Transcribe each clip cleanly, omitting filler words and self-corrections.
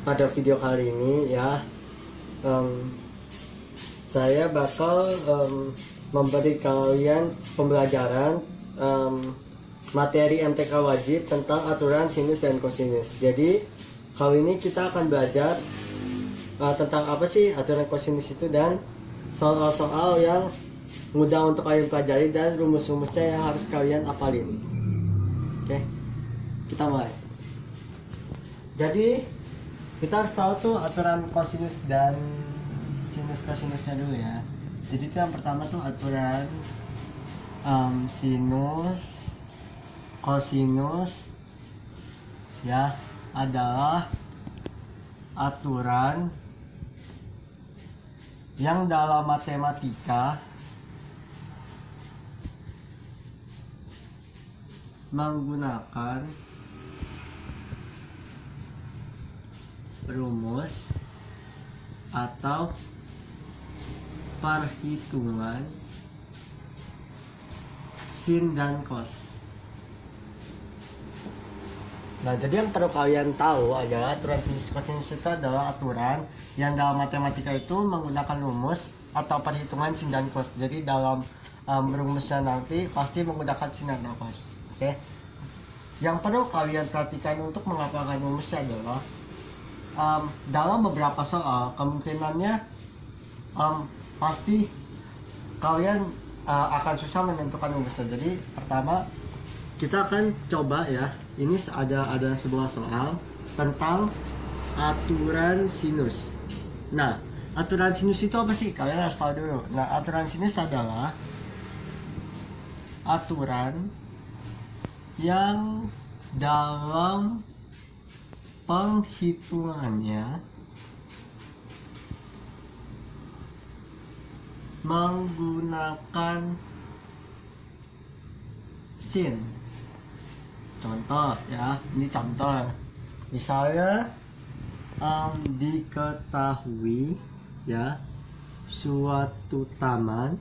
Pada video kali ini ya, saya bakal memberi kalian pembelajaran materi MTK wajib tentang aturan sinus dan kosinus. Jadi kali ini kita akan belajar tentang apa sih aturan kosinus itu dan soal-soal yang mudah untuk kalian pelajari dan rumus-rumusnya yang harus kalian hafalin. Oke, kita mulai. Jadi kita harus tahu tuh aturan kosinus dan sinus kosinusnya dulu ya. Jadi itu yang pertama tuh aturan sinus kosinus ya adalah aturan yang dalam matematika menggunakan rumus atau perhitungan sin dan cos. Nah, jadi yang perlu kalian tahu adalah aturan sinus kosinus itu adalah aturan yang dalam matematika itu menggunakan rumus atau perhitungan sin dan cos. Jadi dalam rumusnya nanti pasti menggunakan sin dan cos. Oke. Yang perlu kalian perhatikan untuk menghafalkan rumusnya adalah dalam beberapa soal kemungkinannya pasti kalian akan susah menentukan rumusnya. Jadi pertama kita akan coba ya, ini ada sebuah soal tentang aturan sinus. Nah, aturan sinus itu apa sih? Kalian harus tahu dulu. Nah, aturan sinus adalah aturan yang dalam penghitungannya menggunakan sin. Contoh ya, ini contoh. Misalnya diketahui ya suatu taman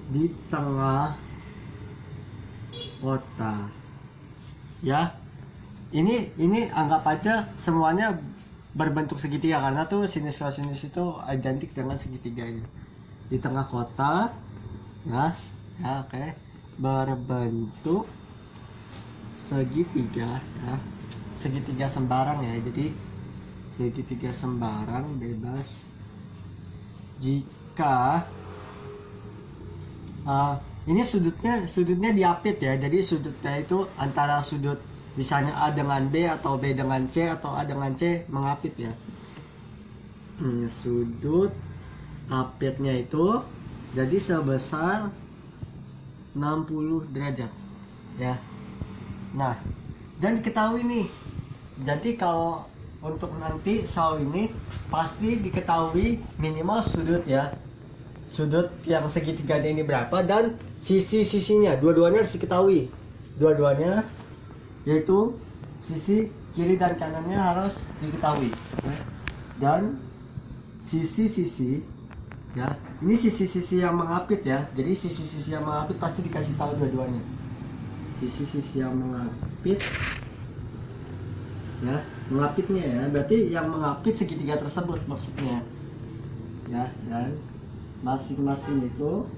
di tengah kota. Ya, ini anggap aja semuanya berbentuk segitiga karena tuh sinus kosinus itu identik dengan segitiga ini di tengah kota ya, oke. Berbentuk segitiga ya, segitiga sembarang ya, jadi segitiga sembarang bebas jika ini sudutnya diapit ya, jadi sudutnya itu antara sudut misalnya A dengan B atau B dengan C atau A dengan C mengapit ya. Sudut apitnya itu jadi sebesar 60 derajat ya. Nah, dan diketahui nih, jadi kalau untuk nanti soal ini pasti diketahui minimal sudut ya, sudut yang segitiga ini berapa dan sisi-sisinya dua-duanya harus diketahui, dua-duanya yaitu sisi kiri dan kanannya harus diketahui dan sisi-sisi ya, ini sisi-sisi yang mengapit ya, jadi sisi-sisi yang mengapit pasti dikasih tahu dua-duanya, sisi-sisi yang mengapit ya, mengapitnya ya, berarti yang mengapit segitiga tersebut maksudnya ya, dan masing-masing itu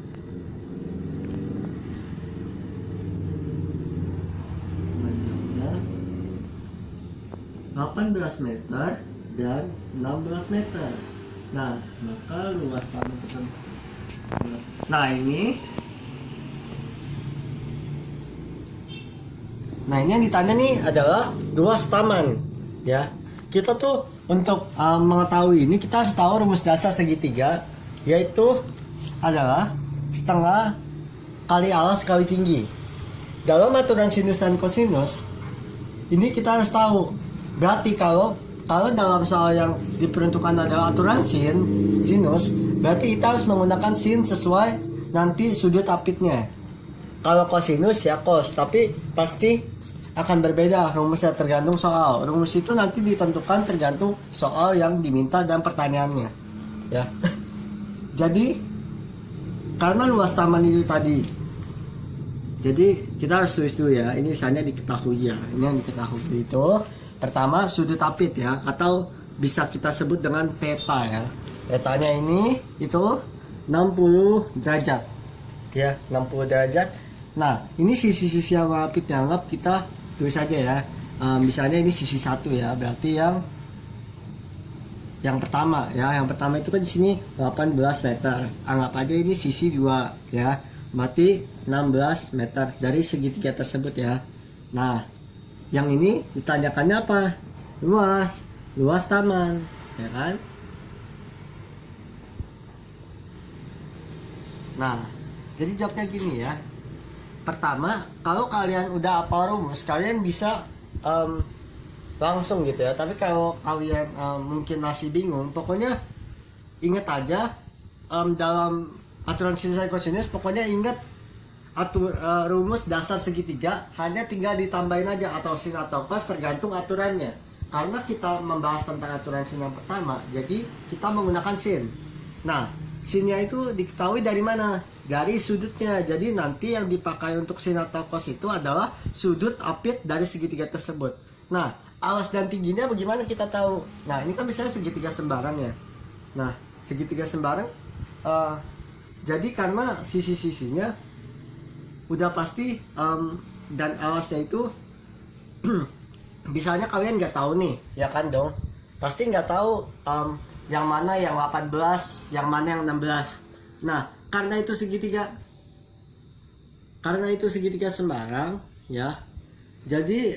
banyaknya 18 meter dan 16 meter. Nah, maka luas taman tersebut. Nah, ini yang ditanya nih adalah luas taman ya. Kita tuh untuk mengetahui ini kita harus tahu rumus dasar segitiga, yaitu adalah setengah kali alas kali tinggi. Dalam aturan sinus dan kosinus ini kita harus tahu, berarti kalau dalam soal yang diperuntukkan adalah aturan sinus, berarti kita harus menggunakan sin sesuai nanti sudut apitnya. Kalau kosinus ya cos, tapi pasti akan berbeda rumusnya tergantung soal. Rumus itu nanti ditentukan tergantung soal yang diminta dan pertanyaannya ya. Jadi karena luas taman itu tadi Jadi kita harus tulis dulu ya. Ini misalnya diketahui ya. Ini yang diketahui itu pertama sudut apit ya, atau bisa kita sebut dengan theta ya. Tetanya ini itu 60 derajat. Ya, 60 derajat. Nah, ini sisi-sisi yang apit dianggap kita tulis saja ya. Misalnya ini sisi 1 ya, berarti yang pertama ya, yang pertama itu kan di sini 18 meter. Anggap aja ini sisi 2 ya. Berarti 16 meter dari segitiga tersebut ya. Nah, yang ini ditanyakannya apa? Luas taman, ya kan? Nah, jadi jawabnya gini ya. Pertama, kalau kalian udah hafal rumus, kalian bisa langsung gitu ya. Tapi kalau kalian mungkin masih bingung, pokoknya ingat aja dalam aturan sin sin cosinus, pokoknya ingat rumus dasar segitiga hanya tinggal ditambahin aja atau sin atau cos tergantung aturannya. Karena kita membahas tentang aturan sin yang pertama, jadi kita menggunakan sin. Nah, sinnya itu diketahui dari mana? Dari sudutnya. Jadi nanti yang dipakai untuk sin atau cos itu adalah sudut apit dari segitiga tersebut. Nah, alas dan tingginya bagaimana kita tahu? Nah, ini kan misalnya segitiga sembarang ya. Nah, segitiga sembarang jadi karena sisi-sisinya udah pasti dan alasnya itu misalnya kalian nggak tahu nih, ya kan dong? Pasti nggak tahu yang mana yang 18, yang mana yang 16. Nah, karena itu segitiga sembarang ya. Jadi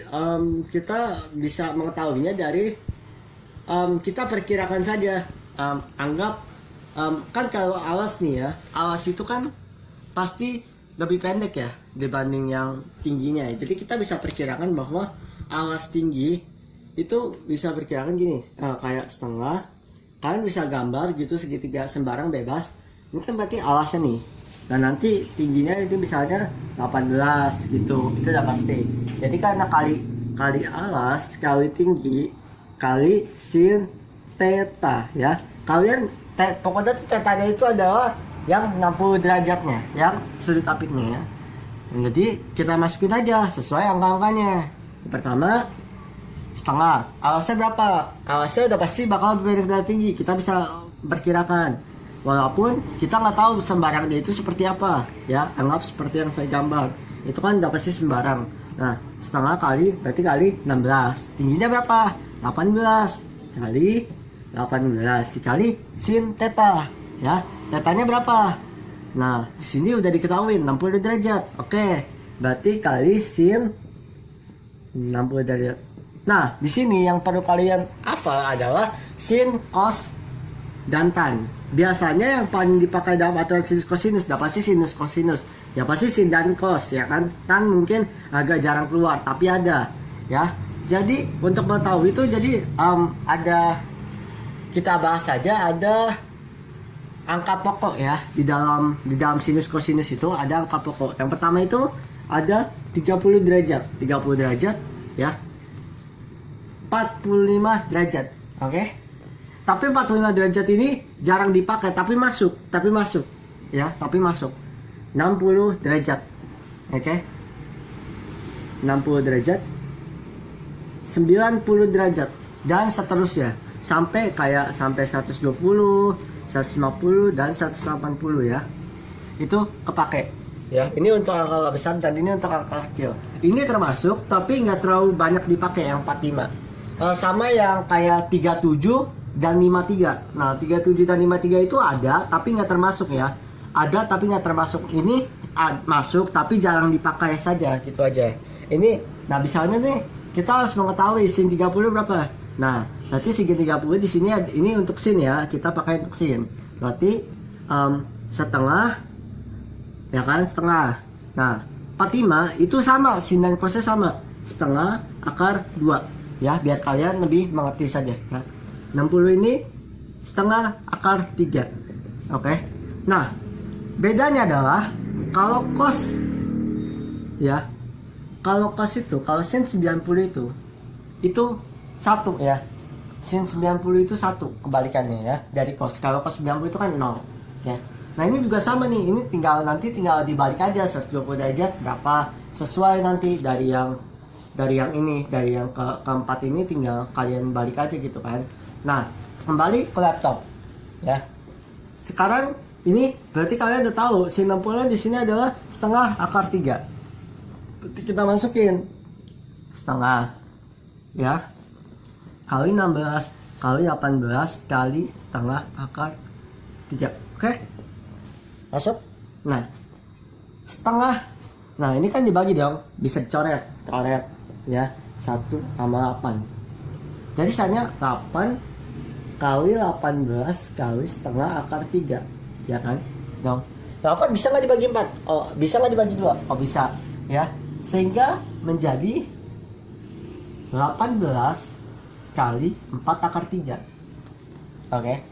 kita bisa mengetahuinya dari kita perkirakan saja. Anggap kan kalau alas nih ya, alas itu kan pasti lebih pendek ya dibanding yang tingginya. Jadi kita bisa perkirakan bahwa alas tinggi itu bisa perkirakan gini, kayak setengah. Kalian bisa gambar gitu segitiga sembarang bebas. Ini kan berarti alasnya nih. Dan nanti tingginya itu misalnya 18 gitu. Itu udah pasti. Jadi karena kali alas kali tinggi kali sin theta ya. Kalian pokoknya tetanya itu adalah yang 60 derajatnya, yang sudut apitnya ya. Jadi kita masukin aja sesuai angka-angkanya. Pertama setengah. Alasnya berapa? Alasnya udah pasti bakal lebih dari tinggi. Kita bisa perkirakan. Walaupun kita nggak tahu sembarangnya itu seperti apa ya. Anggap seperti yang saya gambar. Itu kan udah pasti sembarang. Nah, setengah kali berarti kali 16. Tingginya berapa? 18 kali 18 dikali sin theta ya. Tetanya berapa? Nah, di sini udah diketahui 60 derajat. Oke. Berarti kali sin 60 derajat. Nah, di sini yang perlu kalian hafal adalah sin, cos, dan tan. Biasanya yang paling dipakai dalam aturan sinus cosinus, pasti sinus cosinus. Ya pasti sin dan cos ya kan. Tan mungkin agak jarang keluar, tapi ada ya. Jadi untuk mengetahui itu jadi ada, kita bahas saja, ada angka pokok ya di dalam sinus cosinus itu ada angka pokok. Yang pertama itu ada 30 derajat ya. 45 derajat. Oke. Tapi 45 derajat ini jarang dipakai, tapi masuk ya, tapi masuk. 60 derajat. Oke. 60 derajat. 90 derajat dan seterusnya sampai 120, 150 dan 180 ya. Itu kepake. Ya, ini untuk angka besar dan ini untuk angka kecil. Ini termasuk tapi nggak terlalu banyak dipakai yang 45. Sama yang kayak 37 dan 53. Nah, 37 dan 53 itu ada tapi nggak termasuk ya. Ada tapi nggak termasuk. Ini masuk tapi jarang dipakai saja gitu aja. Ini, nah misalnya nih kita harus mengetahui sin 30 berapa. Nah, berarti sin 30 di sini ini untuk sin ya. Kita pakai untuk sin. Berarti setengah ya kan, setengah. Nah, 45 itu sama, sin dan cosnya sama. Setengah akar 2. Ya, biar kalian lebih mengerti saja ya. 60 ini setengah akar 3. Oke. Nah, bedanya adalah kalau cos ya. Kalau cos itu, kalau sin 90 itu 1 ya. Sin 90 itu 1 kebalikannya ya dari cos. Kalau cos 90 itu kan 0 ya. Nah ini juga sama nih, ini nanti tinggal dibalik aja 120 derajat berapa sesuai nanti dari yang keempat ini tinggal kalian balik aja gitu kan. Nah kembali ke laptop ya. Sekarang ini berarti kalian udah tahu sin 60 di sini adalah setengah akar 3. Kita masukin setengah ya, kali 16 kali 18 kali setengah akar 3. Oke, masuk. Nah setengah, nah ini kan dibagi dong, bisa dicoret ya, 1 sama 8. Jadi misalnya 8 kali 18 kali setengah akar 3 ya kan dong. 8 bisa nggak dibagi 4? Oh bisa nggak dibagi 2? Oh bisa ya, sehingga menjadi 18 kali 4 akar 3. Oke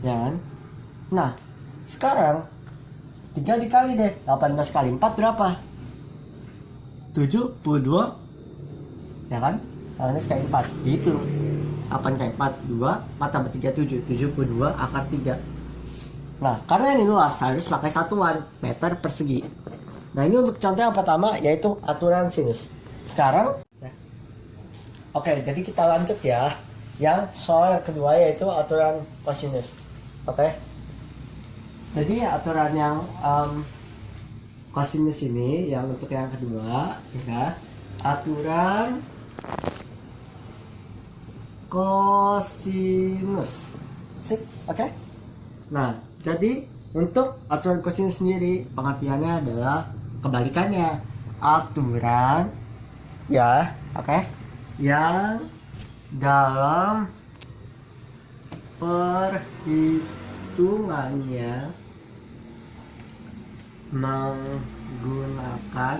ya kan. Nah sekarang 3 dikali deh 18 kali 4 berapa? 72 ya kan. 18 kali 4 gitu, 8 kali 4 2, 4 tambah 3 7, 72 akar 3. Nah karena ini luas harus pakai satuan meter persegi. Nah ini untuk contoh yang pertama yaitu aturan sinus. Sekarang oke, jadi kita lanjut ya. Yang soal yang kedua yaitu aturan kosinus. Oke. Jadi aturan yang kosinus ini yang untuk yang kedua ya, aturan kosinus. Sip, oke. Nah, jadi untuk aturan kosinus sendiri pengertiannya adalah kebalikannya. Aturan ya, oke, yang dalam perhitungannya menggunakan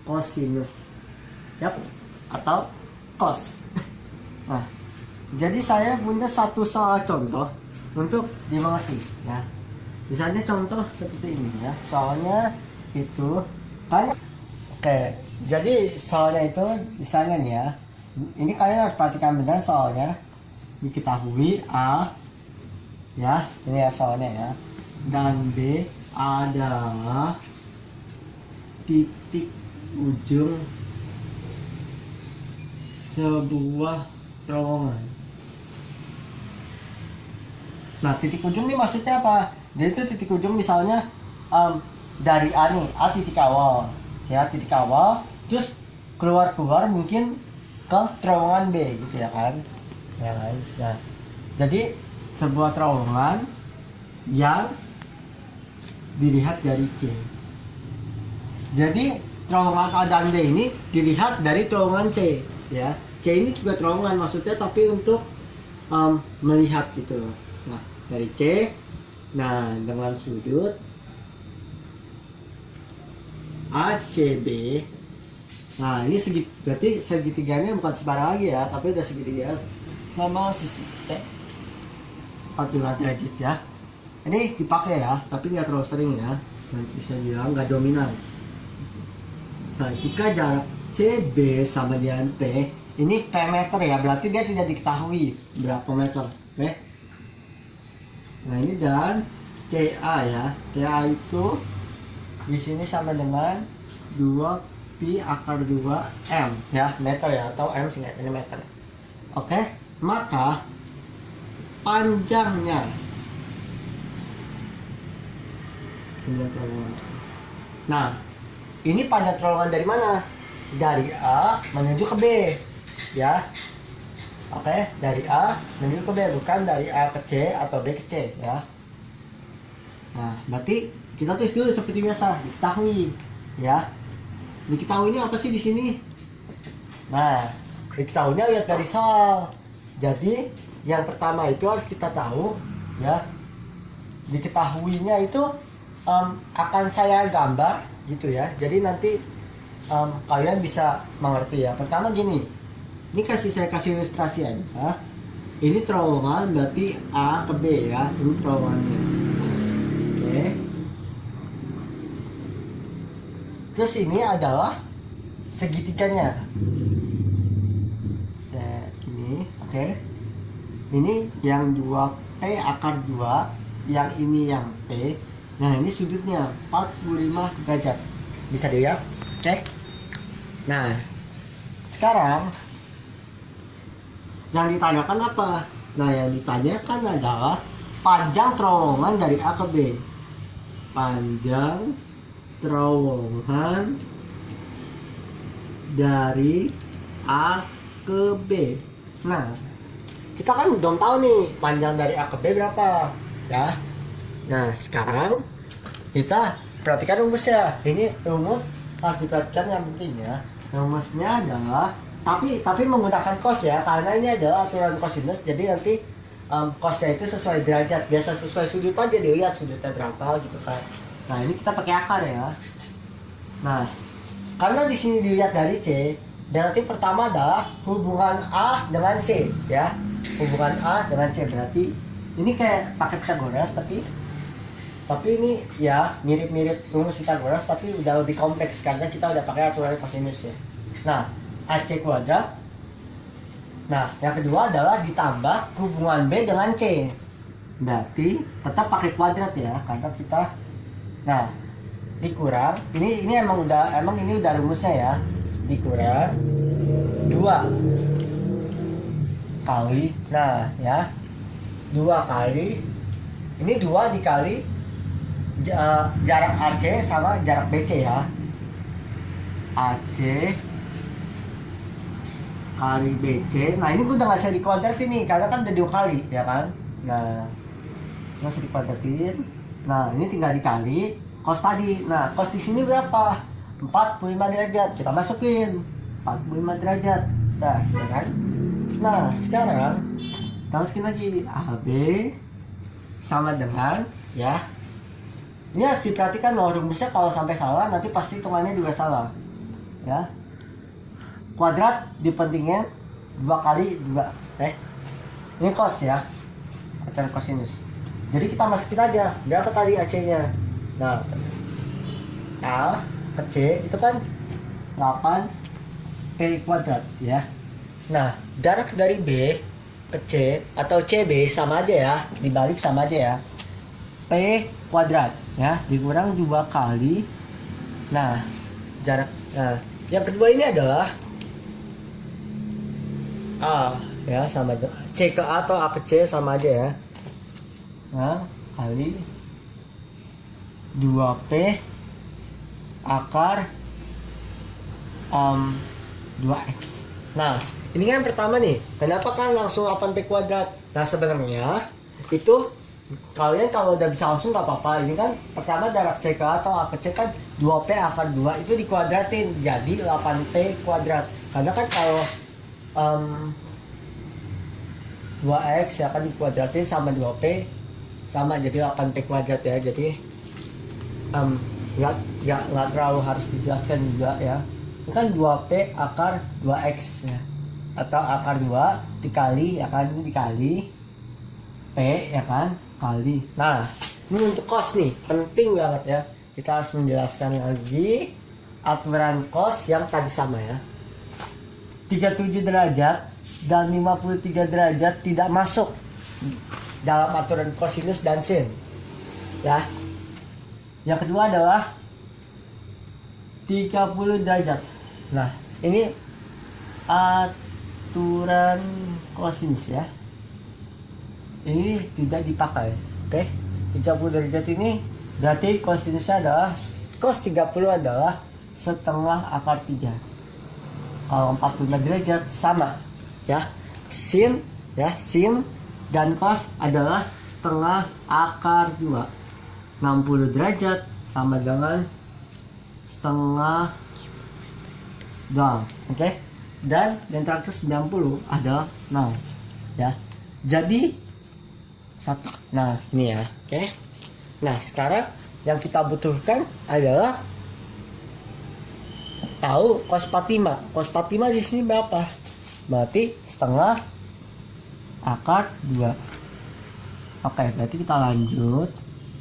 kosinus, yap, atau cos. Nah, jadi saya punya satu soal contoh untuk dimengerti ya. Misalnya contoh seperti ini ya, soalnya itu kan, oke, jadi soalnya itu misalnya nih ya, ini kalian harus perhatikan benar soalnya. Diketahui A ya, ini ya soalnya ya, dan B adalah titik ujung sebuah terowongan. Nah titik ujung ini maksudnya apa? Jadi itu titik ujung misalnya dari A nih, A titik awal ya, titik awal, terus keluar mungkin ke terowongan B gitu ya kan, ya kan. Nah jadi sebuah terowongan yang dilihat dari C. Jadi terowongan A dan B ini dilihat dari terowongan C ya. C ini juga terowongan maksudnya, tapi untuk melihat gitu. Nah dari C, nah dengan sudut ACB. Nah ini berarti segitiganya bukan separuh lagi ya, tapi udah segitiga sama sisi 45 derajat ya. Ini dipakai ya, tapi nggak terlalu sering ya. Nanti bisa bilang nggak dominan. Nah jika jarak CB sama dengan P, ini P meter ya, berarti dia tidak diketahui berapa meter. Oke. Nah ini dan CA ya, CA itu di sini sama dengan 2 pi akar 2 m ya, meter ya, atau m singkatannya meter. Oke, maka panjangnya nah ini panjang terowongan dari mana? Dari A menuju ke B ya. Oke, dari A menuju ke B, bukan dari A ke C atau B ke C ya. Nah berarti kita tulis dulu seperti biasa, diketahui ya. Diketahui ini apa sih di sini? Nah diketahuinya lihat dari soal. Jadi yang pertama itu harus kita tahu ya, diketahuinya itu akan saya gambar gitu ya. Jadi nanti kalian bisa mengerti ya. Pertama gini, ini saya kasih ilustrasi aja. Ini terowongan berarti A ke B ya, ini terowongannya. Oke. Terus ini adalah segitiganya. Segini, oke. Ini yang 2P akar 2, yang ini yang P. Nah, ini sudutnya 45 derajat. Bisa dilihat? Oke. Nah, sekarang yang ditanyakan apa? Nah, yang ditanyakan adalah panjang terowongan dari A ke B. Panjang terowongan dari A ke B. Nah, kita kan belum tahu nih panjang dari A ke B berapa, ya. Nah, sekarang kita perhatikan rumusnya. Ini rumus harus diperhatikan yang penting ya. Rumusnya adalah tapi menggunakan cos ya, karena ini adalah aturan cosinus. Jadi nanti cosnya itu sesuai derajat, biasa sesuai sudut aja dilihat sudutnya berapa gitu kan. Nah, ini kita pakai akar ya. Nah, karena di sini dilihat dari C, berarti pertama adalah hubungan A dengan C ya. Hubungan A dengan C berarti ini kayak pakai Pythagoras, tapi ini ya mirip-mirip rumus Pythagoras tapi udah lebih kompleks karena kita udah pakai aturan cosinus ya. Nah, AC kuadrat. Nah, yang kedua adalah ditambah hubungan B dengan C. Berarti tetap pakai kuadrat ya, karena kita nah dikurang ini emang ini udah rumusnya ya. Dikurang 2 kali, nah ya 2 kali ini 2 dikali jarak AC sama jarak BC ya. AC kali BC. Nah, ini gue udah gak bisa dikuadratin nih karena kan udah 2 kali ya kan. Nah, nggak usah dikuadratin. Nah, ini tinggal dikali cos tadi. Nah, cos di sini berapa? 45 derajat. Kita masukin 45 derajat. Nah, ya kan? Nah, sekarang kita masukin lagi AB sama dengan ya. Ini harus diperhatikan loh rumusnya, kalau sampai salah nanti pasti hitungannya juga salah. Ya. Kuadrat dipentingin 2 kali 2. Ini cos ya. Aturan cosinus. Jadi kita masukin aja berapa tadi AC-nya. Nah, A ke C itu kan 8P kuadrat ya. Nah, jarak dari B ke C atau CB sama aja ya, dibalik sama aja ya. P kuadrat ya, dikurang 2 kali. Nah, jarak. Nah, yang kedua ini adalah A ya, sama aja. C ke A atau A ke C sama aja ya. Nah, kali 2P akar 2X. Nah, ini kan pertama nih, kenapa kan langsung 8P kuadrat? Nah, sebenarnya itu kalian kalau udah bisa langsung gak apa-apa. Ini kan pertama jarak C ke A atau A ke C kan 2P akar 2 itu dikuadratin jadi 8P kuadrat. Karena kan kalau 2X ya kan dikuadratin sama 2P sama jadi 8P kuadrat ya. Jadi nggak terlalu harus dijelaskan juga ya. Ini kan 2P akar 2X ya, atau akar 2 dikali ya kan, ini dikali P ya kan, kali. Nah, ini untuk cos nih, penting banget ya. Kita harus menjelaskan lagi aturan cos yang tadi sama ya. 37 derajat dan 53 derajat tidak masuk dalam aturan cosinus dan sin ya. Yang kedua adalah 30 derajat. Nah, ini aturan cosinus ya. Ini tidak dipakai. Oke. 30 derajat ini berarti cosinusnya adalah cos 30 adalah setengah akar 3. Kalau 45 derajat sama ya. Sin dan cos adalah setengah akar 2. 60 derajat sama dengan setengah doang. Oke. Dan yang terakhir 90 adalah 0 ya. Jadi satu. Nah, ini ya. Oke. Nah, sekarang yang kita butuhkan adalah tahu cos 45. Cos 45 di sini berapa? Berarti setengah akar 2. Oke, berarti kita lanjut.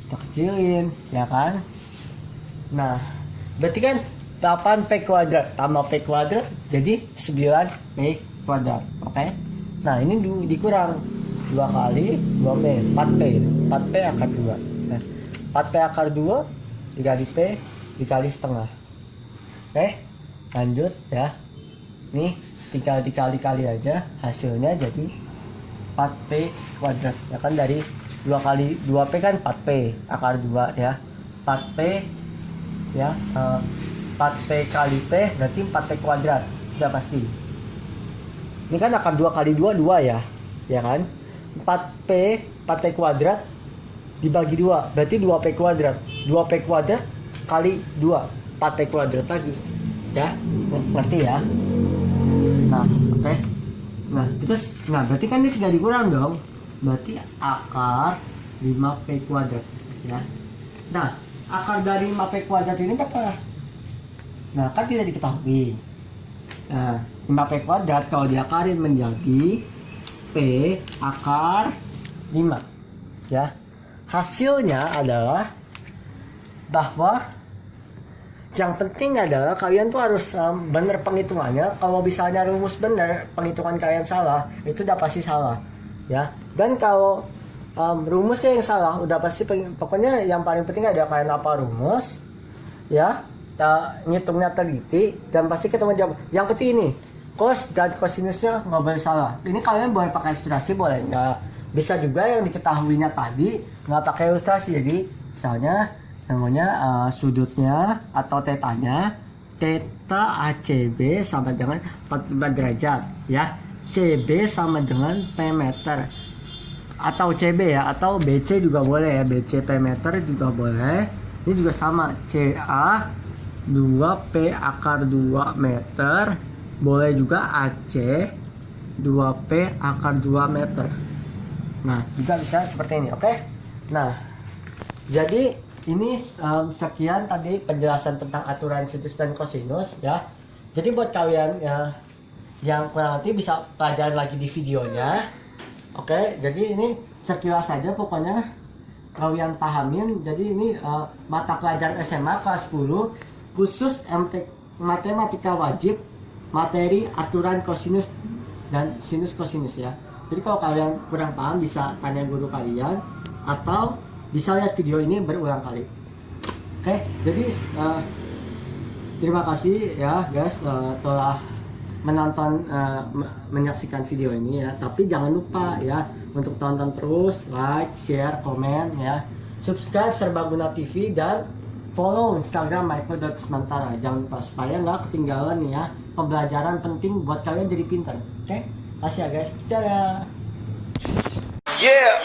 Kita kecilin, ya kan? Nah, berarti kan 8P kuadrat tambah P kuadrat jadi 9P kuadrat. Oke. Nah, ini dikurang 2 kali 2P 4P 4P akar 2. Nah, 4P akar 2 dikali P dikali setengah. Oke, lanjut ya. Nih tinggal dikali-kali aja, hasilnya jadi 4P kuadrat ya kan, dari 2 kali 2P kan 4P akar 2 ya. 4P ya, 4P kali P berarti 4P kuadrat, udah pasti. Ini kan akar 2 kali 2 2 ya kan. 4P kuadrat dibagi 2 berarti 2P kuadrat. 2P kuadrat kali 2 4P kuadrat lagi ya, ngerti ya. Nah oke. Nah terus, nah berarti kan ini tinggal dikurang dong, berarti akar 5P kuadrat ya. Nah akar dari 5P kuadrat ini berapa? Nah kan tidak diketahui. Nah 5P kuadrat kalau diakarin menjadi P akar 5 ya, hasilnya adalah bahwa yang penting adalah kalian tuh harus bener penghitungannya. Kalau misalnya rumus bener, penghitungan kalian salah, itu udah pasti salah ya. Dan kalau rumusnya yang salah, udah pasti pokoknya yang paling penting adalah kalian apa rumus ya, ngitungnya teliti dan pasti ketemu jawab. Yang penting ini cos dan cosinusnya nggak boleh salah. Ini kalian boleh pakai ilustrasi, boleh nggak, bisa juga yang diketahuinya tadi nggak pakai ilustrasi. Jadi misalnya namanya sudutnya atau tetanya, theta ACB sama dengan 45 derajat ya, CB sama dengan P meter atau CB ya, atau BC juga boleh ya, BC P meter juga boleh. Ini juga sama, CA 2P akar 2 meter, boleh juga AC 2P akar 2 meter. Nah juga bisa seperti ini. Oke. Nah jadi ini sekian tadi penjelasan tentang aturan sinus dan kosinus ya. Jadi buat kalian ya yang kurang nanti bisa pelajaran lagi di videonya. Oke, jadi ini sekilas saja pokoknya kalian pahamin. Jadi ini mata pelajaran SMA kelas 10 khusus matematika wajib, materi aturan kosinus dan sinus kosinus ya. Jadi kalau kalian kurang paham bisa tanya guru kalian atau bisa lihat video ini berulang kali. Oke, jadi terima kasih ya guys telah menonton, menyaksikan video ini ya. Tapi jangan lupa ya untuk tonton terus, like, share, komen ya, subscribe Serbaguna TV dan follow Instagram michael.semantara. Jangan lupa supaya nggak ketinggalan nih ya pembelajaran penting buat kalian jadi pintar. Oke, kasih ya guys. Dadah. Yeah.